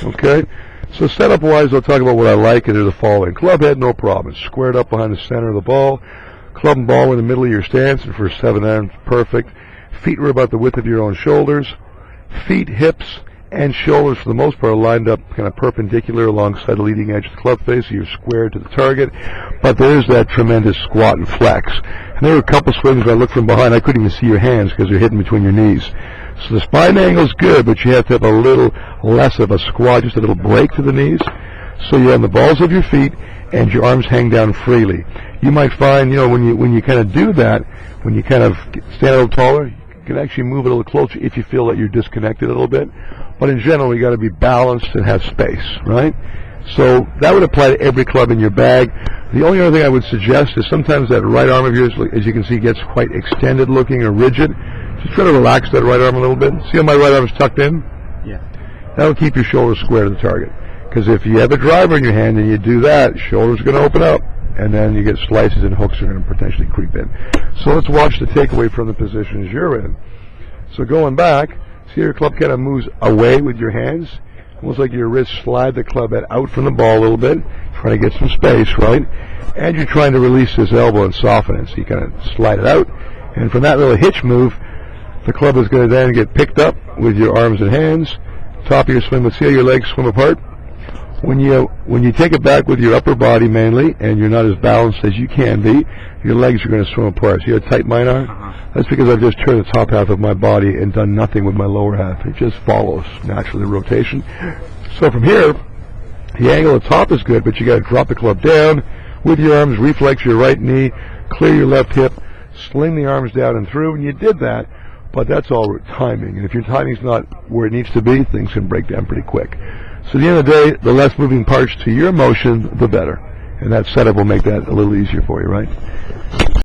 Okay? So setup-wise, I'll talk about what I like, and they're the following. Club head, no problem. It's squared up behind the center of the ball. Club and ball in the middle of your stance, and for 7 irons, perfect. Feet were about the width of your own shoulders. Feet, hips, and shoulders, for the most part, are lined up kind of perpendicular alongside the leading edge of the club face, so you're squared to the target. But there is that tremendous squat and flex. And there were a couple swings where I looked from behind, I couldn't even see your hands because they're hidden between your knees. So the spine angle's good, but you have to have a little less of a squat, just a little break to the knees. So you're on the balls of your feet, and your arms hang down freely. You might find, when you kind of do that, when you kind of stand a little taller, you can actually move a little closer if you feel that you're disconnected a little bit. But in general, you got to be balanced and have space, right? So that would apply to every club in your bag. The only other thing I would suggest is sometimes that right arm of yours, as you can see, gets quite extended looking or rigid. Just try to relax that right arm a little bit. See how my right arm is tucked in? Yeah. That'll keep your shoulders square to the target. Because if you have a driver in your hand and you do that, shoulders are going to open up, and then you get slices and hooks are going to potentially creep in. So let's watch the takeaway from the positions you're in. So going back, see your club kind of moves away with your hands, almost like your wrists slide the club head out from the ball a little bit, trying to get some space, right? And you're trying to release this elbow and soften it, so you kind of slide it out. And from that little hitch move, the club is going to then get picked up with your arms and hands, top of your swing. Let's see how your legs swim apart. When you take it back with your upper body mainly, and you're not as balanced as you can be, your legs are going to swim apart. See how tight mine are? That's because I've just turned the top half of my body and done nothing with my lower half. It just follows naturally the rotation. So from here, the angle at the top is good, but you got to drop the club down with your arms, reflex your right knee, clear your left hip, sling the arms down and through, and you did that. But that's all timing, and if your timing's not where it needs to be, things can break down pretty quick. So at the end of the day, the less moving parts to your motion, the better. And that setup will make that a little easier for you, right?